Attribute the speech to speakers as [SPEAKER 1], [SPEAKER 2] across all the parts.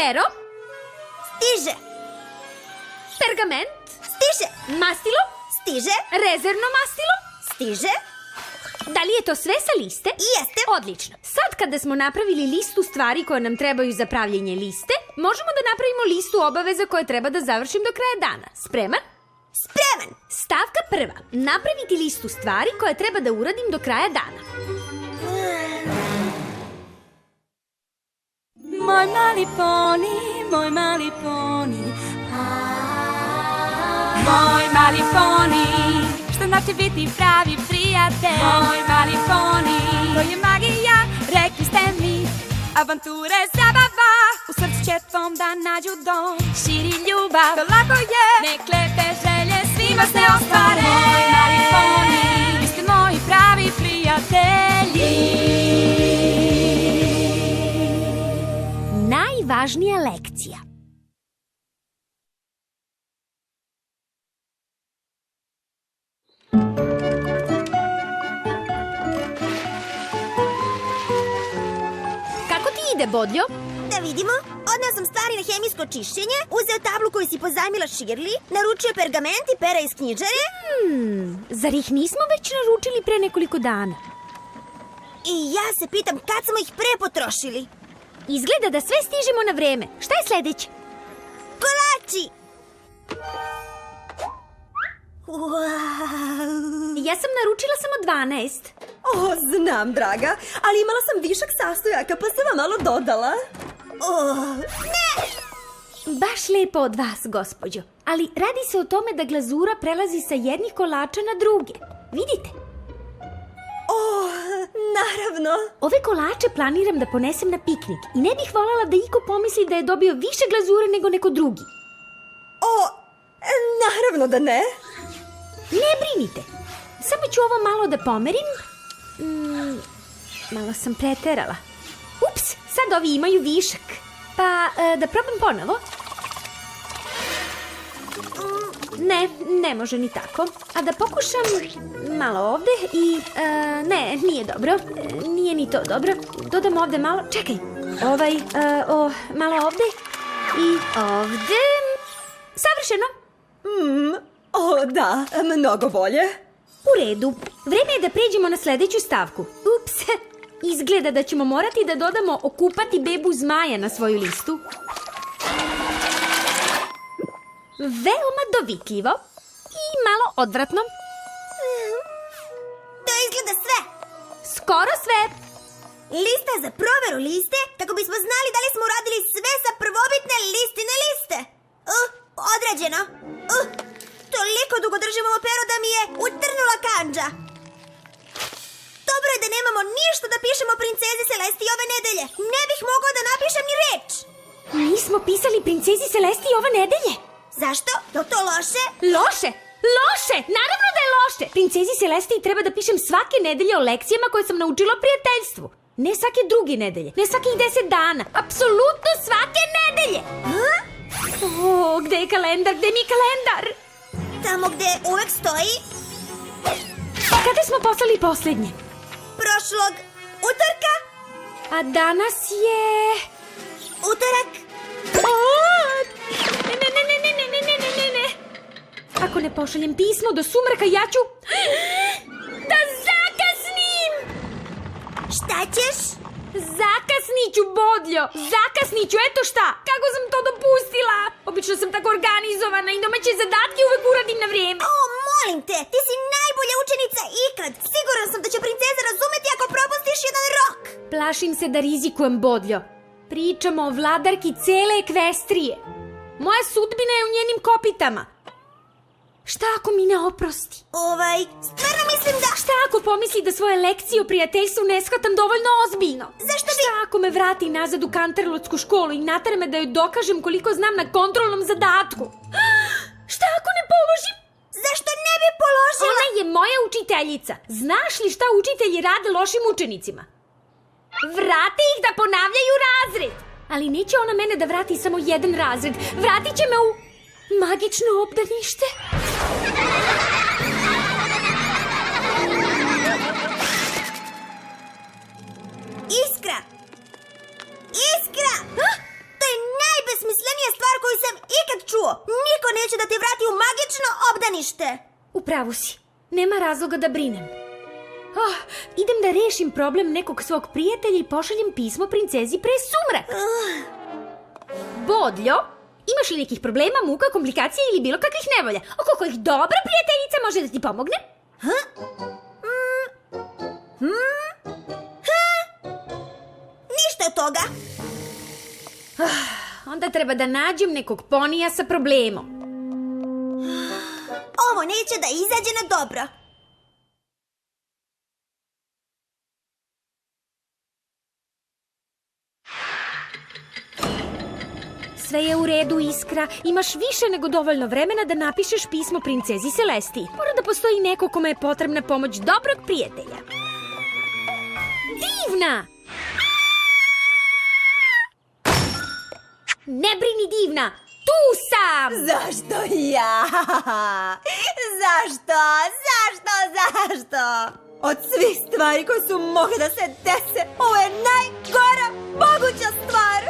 [SPEAKER 1] Pero?
[SPEAKER 2] Stiže.
[SPEAKER 1] Pergament?
[SPEAKER 2] Stiže.
[SPEAKER 1] Mastilo?
[SPEAKER 2] Stiže.
[SPEAKER 1] Rezervno mastilo?
[SPEAKER 2] Stiže.
[SPEAKER 1] Da li je to sve sa liste?
[SPEAKER 2] Jeste.
[SPEAKER 1] Odlično. Sad kada smo napravili listu stvari koje nam trebaju za pravljenje liste, možemo da napravimo listu obaveza koje treba da završim do kraja dana. Spreman?
[SPEAKER 2] Spreman.
[SPEAKER 1] Stavka prva. Napraviti listu stvari koje treba da uradim do kraja dana.
[SPEAKER 3] Moj mali poni, moj mali poni. Moj mali poni, što znači biti pravi prijatelj. Moj mali poni, to je magija, rekli ste mi. Avanture, zabava, u srcu će tvom da nađu dom. Širi ljubav, to lako je, nek lepe želje svima se ostvare. Moj mali poni, vi ste moji pravi prijatelji.
[SPEAKER 1] Najvažnija lekcija. Kako ti ide, Bodljo?
[SPEAKER 2] Da vidimo. Odneo sam stvari na hemijsko čišćenje, uzeo tablu koju si pozajmila Shirley, naručio pergament i pera iz knjižare.
[SPEAKER 1] Zar ih nismo već naručili pre nekoliko dana?
[SPEAKER 2] I ja se pitam kad smo ih pre potrošili.
[SPEAKER 1] Izgleda da sve stižemo na vreme. Šta je sledeće?
[SPEAKER 2] Kolači!
[SPEAKER 1] Ja sam naručila samo 12.
[SPEAKER 4] Znam, draga, ali imala sam višak sastojaka, pa sam vam malo dodala.
[SPEAKER 1] Baš lepo od vas, gospođo. Ali radi se o tome da glazura prelazi sa jednih kolača na druge. Vidite?
[SPEAKER 4] Naravno.
[SPEAKER 1] Ove kolače planiram da ponesem na piknik i ne bih voljela da iko pomisli da je dobio više glazure nego neko drugi.
[SPEAKER 4] Naravno da ne.
[SPEAKER 1] Ne brinite. Samo ću ovo malo da pomerim. Malo sam preterala. Ups, sad ovi imaju višak. Pa da probam ponovo. Ne može ni tako. A da pokušam malo ovde i... ne, nije dobro. Nije ni to dobro. Dodam ovde malo... Čekaj. Malo ovde i ovde. Savršeno.
[SPEAKER 4] Da, mnogo bolje.
[SPEAKER 1] U redu. Vreme je da pređemo na sledeću stavku. Ups. Izgleda da ćemo morati da dodamo okupati bebu zmaja na svoju listu. Veoma dovitljivo i malo odvratno.
[SPEAKER 2] To izgleda sve.
[SPEAKER 1] Skoro sve.
[SPEAKER 2] Lista za proveru liste, kako bismo znali da li smo uradili sve sa prvobitne listine liste. Odrađeno. Toliko dugo držim ovo pero da mi je utrnula kandža. Dobro je da nemamo ništa da pišemo princezi Celesti ove nedelje. Ne bih mogao da napišem ni reč.
[SPEAKER 1] Nismo pisali princezi Celesti ove nedelje.
[SPEAKER 2] Zašto? Je li to loše?
[SPEAKER 1] Loše! Loše! Naravno da je loše! Princezi Celesti treba da pišem svake nedelje o lekcijama koje sam naučila o prijateljstvu. Ne svake druge nedelje, ne svakih 10 dana. Apsolutno svake nedelje! Gde je kalendar? Gde mi je kalendar?
[SPEAKER 2] Tamo gde uvek stoji.
[SPEAKER 1] Kada smo poslali poslednje?
[SPEAKER 2] Prošlog utorka.
[SPEAKER 1] A danas je...
[SPEAKER 2] Utorak.
[SPEAKER 1] Ne. Ako ne pošaljem pismo do sumraka, ja ću... da zakasnim!
[SPEAKER 2] Šta ćeš?
[SPEAKER 1] Zakasniću, Bodljo! Zakasniću, eto šta! Kako sam to dopustila? Obično sam tako organizovana i domaće zadatke uvek uradim na vrijeme.
[SPEAKER 2] Molim te, ti si najbolja učenica ikad. Siguran sam da će princeza razumeti ako propustiš jedan rok.
[SPEAKER 1] Plašim se da rizikujem, Bodljo. Pričamo o vladarki cele Ekvestrije. Moja sudbina je u njenim kopitama. Šta ako mi ne oprosti?
[SPEAKER 2] Stvarno mislim da...
[SPEAKER 1] Šta ako pomisli da svoje lekcije o prijateljstvu ne shvatam dovoljno ozbiljno?
[SPEAKER 2] Zašto bi...
[SPEAKER 1] Šta ako me vrati nazad u Kanterlotsku školu i natera me da joj dokažem koliko znam na kontrolnom zadatku? Šta ako ne položim?
[SPEAKER 2] Zašto ne bi položila?
[SPEAKER 1] Ona je moja učiteljica. Znaš li šta učitelji rade lošim učenicima? Vrate ih da ponavljaju razred. Ali neće ona mene da vrati samo jedan razred. Vratit će me u magično obdanište.
[SPEAKER 2] Iskra! Iskra! To je najbolja
[SPEAKER 1] pravu si. Nema razloga da brinem. Idem da rešim problem nekog svog prijatelja i pošaljem pismo princezi pre sumrak. Bodljo, imaš li nekih problema, muka, komplikacija ili bilo kakvih nevolja? Oko kojih dobra prijateljica može da ti pomogne?
[SPEAKER 2] Ništa od toga.
[SPEAKER 1] Onda treba da nađem nekog ponija sa problemom.
[SPEAKER 2] Ovo neće da izađe na dobro.
[SPEAKER 1] Sve je u redu, Iskra. Imaš više nego dovoljno vremena da napišeš pismo princezi Celestiji. Mora da postoji neko kome je potrebna pomoć dobrog prijatelja. Divna! Ne brini, Divna! Tu sam!
[SPEAKER 4] Zašto ja? Zašto? Od svih stvari koje su mogle da se dese, ovo je najgora moguća stvar.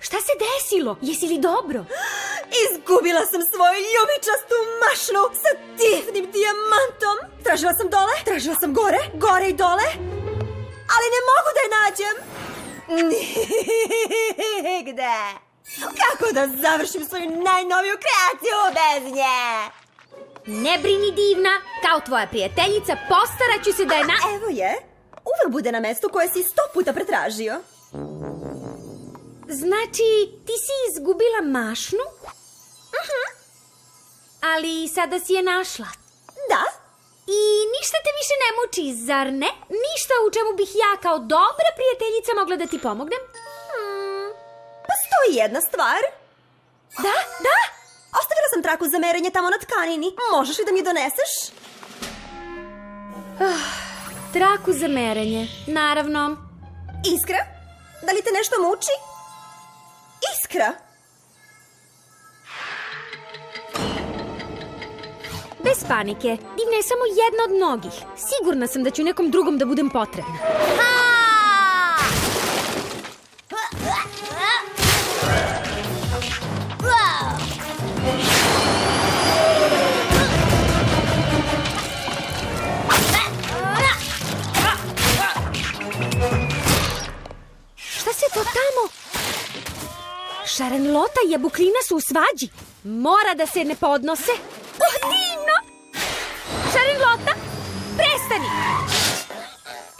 [SPEAKER 1] Šta se desilo? Jesi li dobro?
[SPEAKER 4] Izgubila sam svoju ljubičastu mašnu sa divnim dijamantom. Tražila sam dole, tražila sam gore, gore i dole, ali ne mogu da je nađem. Nigde. Kako da završim svoju najnoviju kreaciju bez nje?
[SPEAKER 1] Ne brini, Divna. Kao tvoja prijateljica postarat ću se da je
[SPEAKER 4] Evo je. Uvek bude na mestu koje si 100 puta pretražio.
[SPEAKER 1] Znači, ti si izgubila mašnu? Ali sada si je našla.
[SPEAKER 4] Da.
[SPEAKER 1] I ništa te više ne muči, zar ne? Ništa u čemu bih ja kao dobra prijateljica mogla da ti pomognem?
[SPEAKER 4] Postoji jedna stvar.
[SPEAKER 1] Da, da.
[SPEAKER 4] Ostavila sam traku za merenje tamo na tkanini. Možeš li da mi je doneseš?
[SPEAKER 1] Traku za merenje, naravno.
[SPEAKER 4] Iskra? Da li te nešto muči? Iskra?
[SPEAKER 1] Bez panike, Divna je samo jedna od mnogih. Sigurna sam da ću nekom drugom da budem potrebna. Šta se to tamo? Šarenlota i Jabuklina su u svađi. Mora da se ne podnose. Divno! Šarenlota, prestani!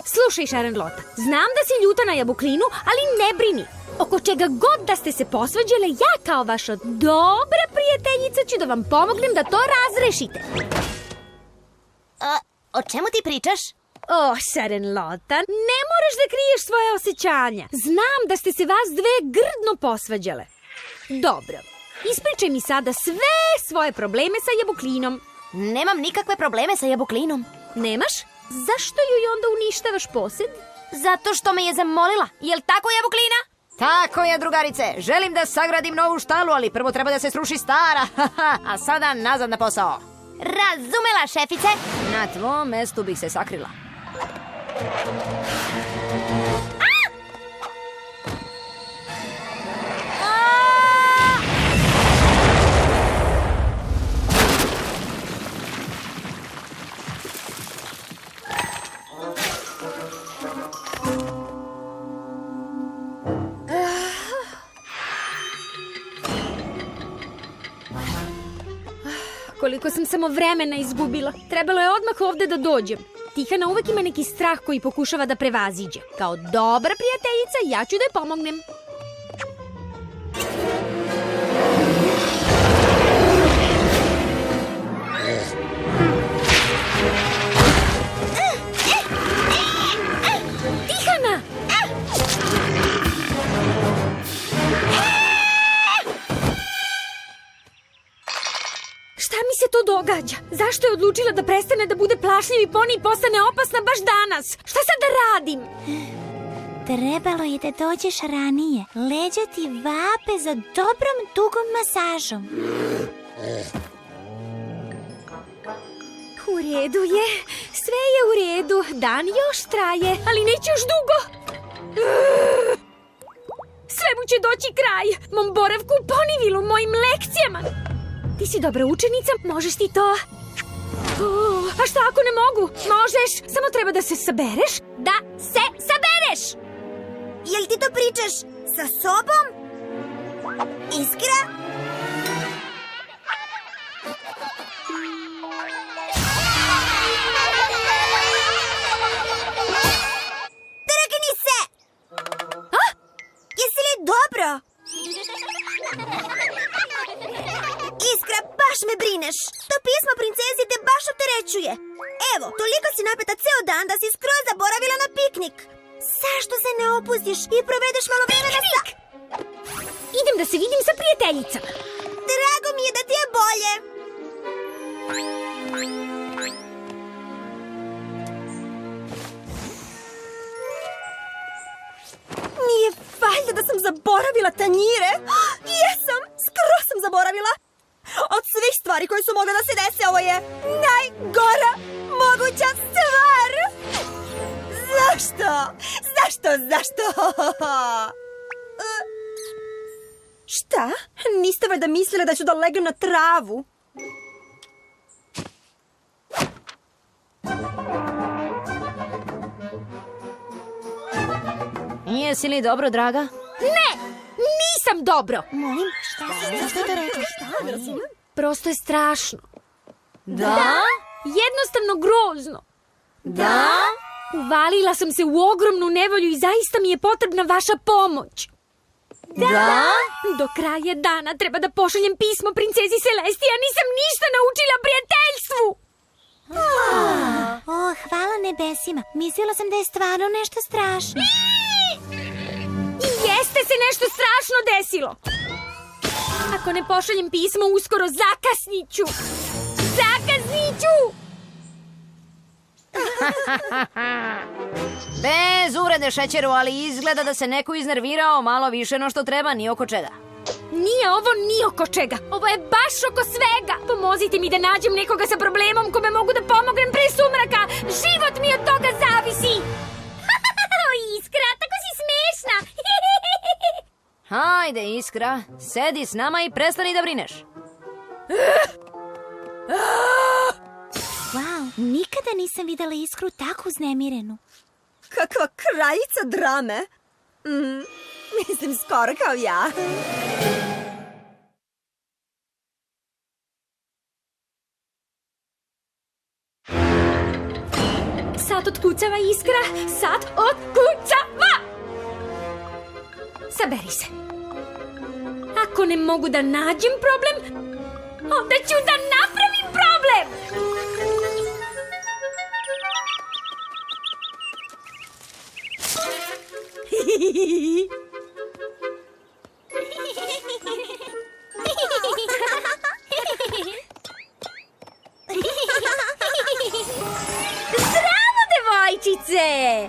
[SPEAKER 1] Slušaj, Šarenlota, znam da si ljuta na Jabuklinu, ali ne brini. Oko čega god da ste se posvađale, ja kao vaša dobra prijateljica ću da vam pomognem da to razrešite.
[SPEAKER 2] O čemu ti pričaš?
[SPEAKER 1] Šarenlota, ne moraš da kriješ svoje osjećanja. Znam da ste se vas dve grdno posvađale. Dobro, ispričaj mi sada sve svoje probleme sa Jabuklinom.
[SPEAKER 2] Nemam nikakve probleme sa Jabuklinom.
[SPEAKER 1] Nemaš? Zašto joj onda uništavaš posed?
[SPEAKER 2] Zato što me je zamolila. Jel tako, Jabuklina?
[SPEAKER 5] Tako je, drugarice. Želim da sagradim novu štalu, ali prvo treba da se sruši stara. A sada nazad na posao.
[SPEAKER 2] Razumela, šefice.
[SPEAKER 5] Na tvom mestu bih se sakrila.
[SPEAKER 1] Koliko sam samo vremena izgubila. Trebalo je odmah ovde da dođem. Tihana uvek ima neki strah koji pokušava da prevaziđe. Kao dobra prijateljica, ja ću da joj pomognem. Tihana! Šta mi se to događa? Zašto je odlučila da prestane da bude plašljivi poni i postane opasna baš danas? Šta sad da radim?
[SPEAKER 6] Trebalo je da dođeš ranije. Leđa ti vape za dobrom dugom masažom.
[SPEAKER 1] U redu je. Sve je u redu. Dan još traje, ali neće još dugo. Svemu će doći kraj. Mom boravku u Ponyvillu, mojim lekcijama. Ti si dobra učenica, možeš ti to. A šta ako ne mogu? Možeš, samo treba da se sabereš. Da se sabereš!
[SPEAKER 2] Jel ti to pričaš sa sobom? Iskra? Trgni se! Jesi li dobro? Iskra, baš me brineš. To pismo princezi te baš opterećuje. Evo, toliko si napeta ceo dan da si skroz zaboravila na piknik. Zašto se ne opustiš i provedeš malo vremena sa...
[SPEAKER 1] Idem da se vidim sa prijateljicama.
[SPEAKER 2] Drago mi je da ti je bolje.
[SPEAKER 4] Nije valjda da sam zaboravila tanjire? Jesam, skoro sam zaboravila. Od svih stvari koje su mogle da se dese, ovo je najgora moguća stvar. Zašto? Šta? Niste valjda mislile da ću da legnem na travu?
[SPEAKER 5] Jesi li dobro, draga?
[SPEAKER 1] Ne, nisam dobro.
[SPEAKER 6] Molim, zašto to rekao?
[SPEAKER 1] Prosto je strašno.
[SPEAKER 5] Da?
[SPEAKER 1] Jednostavno grozno.
[SPEAKER 5] Da?
[SPEAKER 1] Uvalila sam se u ogromnu nevolju i zaista mi je potrebna vaša pomoć.
[SPEAKER 5] Da?
[SPEAKER 1] Do kraja dana treba da pošaljem pismo princezi Celesti, a nisam ništa naučila o prijateljstvu.
[SPEAKER 6] O, hvala nebesima. Mislila sam da je stvarno nešto strašno.
[SPEAKER 1] I jeste se nešto strašno desilo. Ako ne pošaljem pismo, uskoro zakasniću.
[SPEAKER 5] Bez uvrede, Šećeru, ali izgleda da se neko iznervirao malo više no što treba, ni oko čega.
[SPEAKER 1] Nije ovo ni oko čega. Ovo je baš oko svega. Pomozite mi da nađem nekoga sa problemom kome mogu da pomognem pre sumraka. Život mi od toga zavisi. Iskra, tako si smešna.
[SPEAKER 5] Hajde, Iskra, sedi s nama i prestani da brineš.
[SPEAKER 6] Wow, nikada nisam videla Iskru tako uznemirenu.
[SPEAKER 4] Kakva kraljica drame. Mislim, skoro kao ja.
[SPEAKER 1] Sad otkucava, Iskra. Sad otkucava. Saberi se. Ako ne mogu da nađem problem, onda ću da napravim problem. Zdravo, devojčice!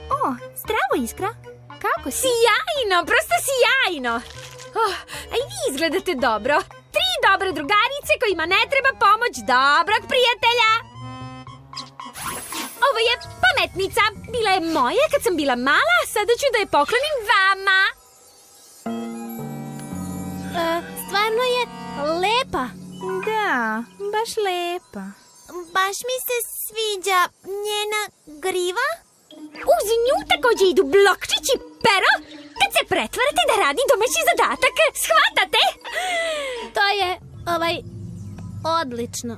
[SPEAKER 6] O, zdravo, Iskra. Kako si?
[SPEAKER 1] Sjajno, prosto sjajno. A i vi izgledate dobro. 3 dobre drugarice kojima ne treba pomoć dobrog prijatelja. Ovo je pametnica. Bila je moja kad sam bila mala, a sada ću da je poklonim vama.
[SPEAKER 6] Stvarno je lepa.
[SPEAKER 3] Da, baš lepa.
[SPEAKER 2] Baš mi se sviđa njena griva.
[SPEAKER 1] Uz nju takođe idu blokčić i pero kad se pretvarate da radi domaći zadatak. Shvatate?
[SPEAKER 6] To je, odlično.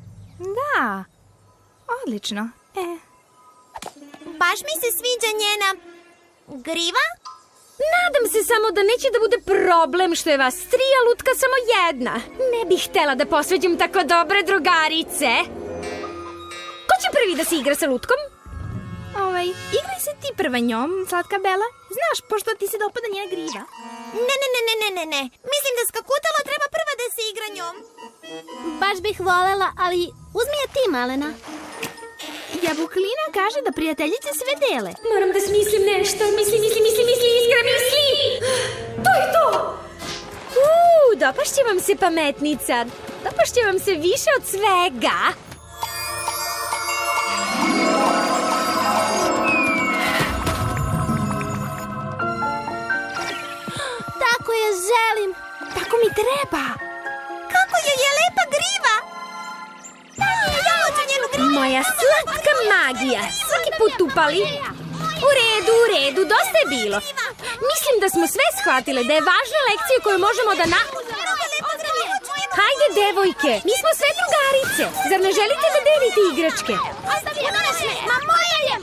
[SPEAKER 3] Da, odlično.
[SPEAKER 2] Baš mi se sviđa njena griva.
[SPEAKER 1] Nadam se samo da neće da bude problem što je vas 3, a lutka samo jedna. Ne bih htela da posveđam tako dobre drugarice. Ko će prvi da se igra sa lutkom?
[SPEAKER 3] Igraj se ti prva njom, slatka Bela. Znaš, pošto ti se dopada njena griva.
[SPEAKER 2] Ne. Mislim da Skakutalo treba prva da se igra njom.
[SPEAKER 6] Baš bih volela, ali uzmi je ti, Malena.
[SPEAKER 3] Jabuklina kaže da prijateljice sve dele.
[SPEAKER 1] Moram da smislim nešto. Misli, Iskra, misli! To je to! Dopašće vam se pametnica. Dopašće vam se više od svega.
[SPEAKER 6] Tako je želim.
[SPEAKER 3] Tako mi treba.
[SPEAKER 2] Kako
[SPEAKER 1] Moja slatka magija. Svaki put upali. U redu, dosta je bilo. Mislim da smo sve shvatile da je važna lekcija koju možemo da Hajde, devojke, mi smo sve drugarice. Zar ne želite da delite igračke?
[SPEAKER 2] Ma moja je!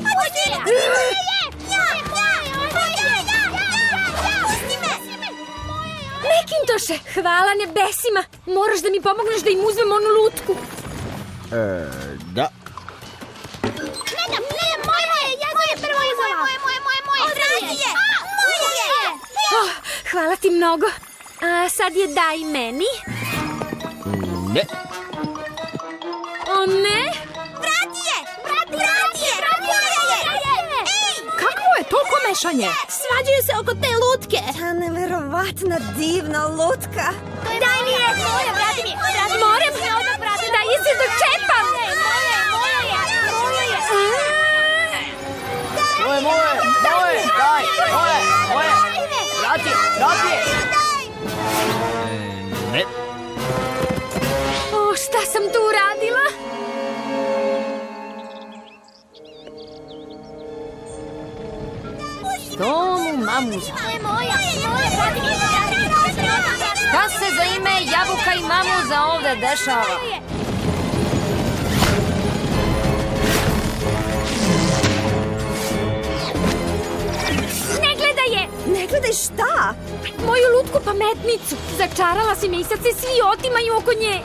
[SPEAKER 1] Mekintoše, hvala nebesima. Moraš da mi pomogneš da im uzmem onu lutku.
[SPEAKER 7] Da.
[SPEAKER 1] Hvala ti mnogo. A sad je daj meni.
[SPEAKER 7] Ne.
[SPEAKER 1] O ne?
[SPEAKER 2] Vrati je! Moja je!
[SPEAKER 4] Kakvo je toliko mešanje?
[SPEAKER 2] Svađaju se oko te lutke.
[SPEAKER 4] Ta neverovatna divna lutka.
[SPEAKER 2] Daj mi je! Moja, vrati mi!
[SPEAKER 1] Moram da je se dočepam.
[SPEAKER 7] Moje, daj, moje. Vrati. Ne.
[SPEAKER 1] O, šta sam tu uradila?
[SPEAKER 5] Što mu mamuza?
[SPEAKER 2] Vrati mi!
[SPEAKER 5] Šta se za ime Jabuka i mamuza ovde dešava?
[SPEAKER 1] Ne gledaj je!
[SPEAKER 4] Ne gledaj šta?
[SPEAKER 1] Moju lutku pametnicu. Začarala si me i sad se svi otimaju oko nje.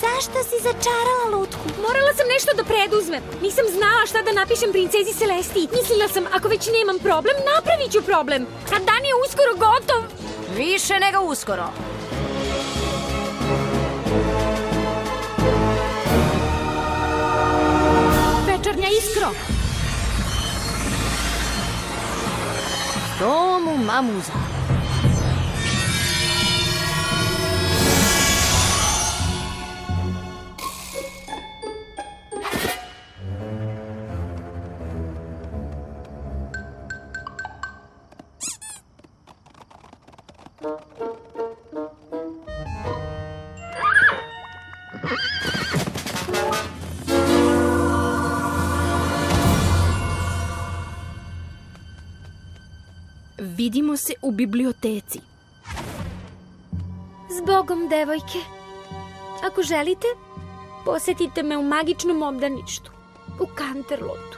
[SPEAKER 6] Zašto si začarala lutku?
[SPEAKER 1] Morala sam nešto da preduzmem. Nisam znala šta da napišem princezi Celestiji. Mislila sam, ako već nemam problem, napravit ću problem. A dan je uskoro gotov.
[SPEAKER 5] Više nego uskoro.
[SPEAKER 1] Večernja iskro.
[SPEAKER 5] Što mu mamuza?
[SPEAKER 4] Vidimo se u biblioteci.
[SPEAKER 1] Zbogom, devojke. Ako želite, posetite me u magičnom obdaništu. U Canterlotu.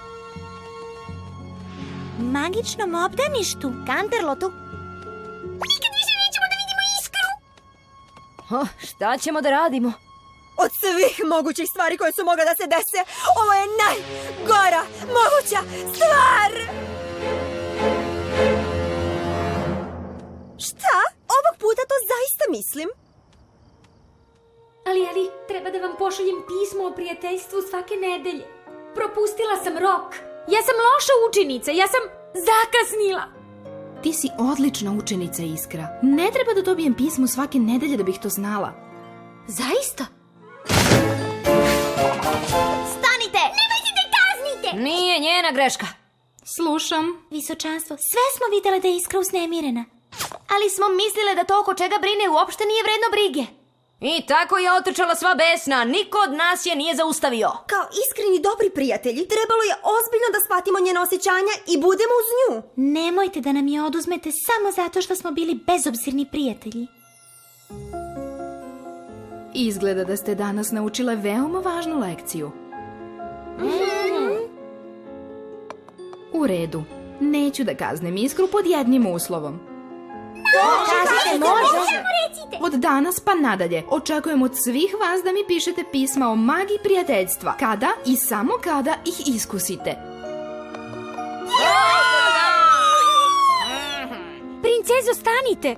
[SPEAKER 6] Magičnom obdaništu?
[SPEAKER 2] Canterlotu?
[SPEAKER 5] Šta ćemo da radimo?
[SPEAKER 4] Od svih mogućih stvari koje su mogle da se dese, ovo je najgora moguća stvar! Šta? Ovog puta to zaista mislim.
[SPEAKER 1] Ali, treba da vam pošaljem pismo o prijateljstvu svake nedelje. Propustila sam rok. Ja sam loša učenica, ja sam zakasnila.
[SPEAKER 8] Ti si odlična učenica, Iskra. Ne treba da dobijem pismo svake nedelje da bih to znala.
[SPEAKER 1] Zaista?
[SPEAKER 2] Stanite! Nemojte da kaznite!
[SPEAKER 5] Nije njena greška.
[SPEAKER 8] Slušam.
[SPEAKER 6] Visočanstvo, sve smo vidjeli da je Iskra uznemirena.
[SPEAKER 2] Ali smo mislile da to oko čega brine uopšte nije vredno brige.
[SPEAKER 5] I tako je otrčala sva besna. Niko od nas je nije zaustavio.
[SPEAKER 4] Kao iskreni dobri prijatelji, trebalo je ozbiljno da shvatimo njeno osjećanja i budemo uz nju.
[SPEAKER 6] Nemojte da nam je oduzmete samo zato što smo bili bezobzirni prijatelji.
[SPEAKER 8] Izgleda da ste danas naučile veoma važnu lekciju. U redu. Neću da kaznem Iskru pod jednim uslovom. Od danas pa nadalje očekujem od svih vas da mi pišete pisma o magiji prijateljstva. Kada i samo kada ih iskusite.
[SPEAKER 1] Princezo, stanite!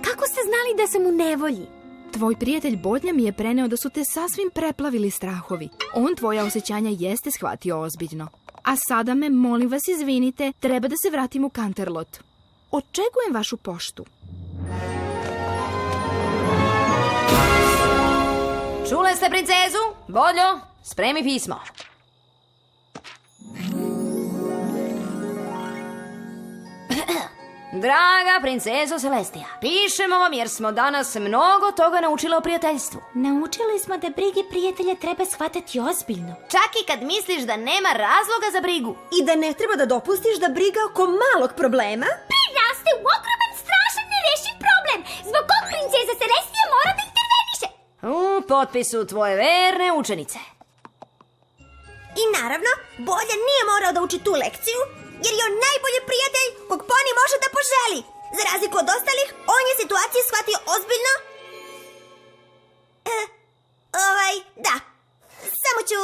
[SPEAKER 1] Kako ste znali da sam u nevolji?
[SPEAKER 8] Tvoj prijatelj Bodlja mi je preneo da su te sasvim preplavili strahovi. On tvoja osjećanja jeste shvatio ozbiljno. A sada me, molim vas, izvinite, treba da se vratim u Canterlot. Očekujem vašu poštu.
[SPEAKER 5] Čule ste princezu? Bodljo, spremi pismo. Draga princezo Celestija, pišemo vam jer smo danas mnogo toga naučili o prijateljstvu.
[SPEAKER 6] Naučili smo da brige prijatelja treba shvatati ozbiljno.
[SPEAKER 2] Čak i kad misliš da nema razloga za brigu.
[SPEAKER 4] I da ne treba da dopustiš da briga oko malog problema
[SPEAKER 6] Priraste u ogroman, strašan, nerešiv problem, zbog kog princeza Celestija mora da interveniše.
[SPEAKER 5] U potpisu tvoje verne učenice.
[SPEAKER 2] I naravno, Bolja nije morao da uči tu lekciju, jer je on najbolji prijatelj kog Poni može da poželi. Za razliku od ostalih, on je situaciju shvatio ozbiljno. Da. Samo ću...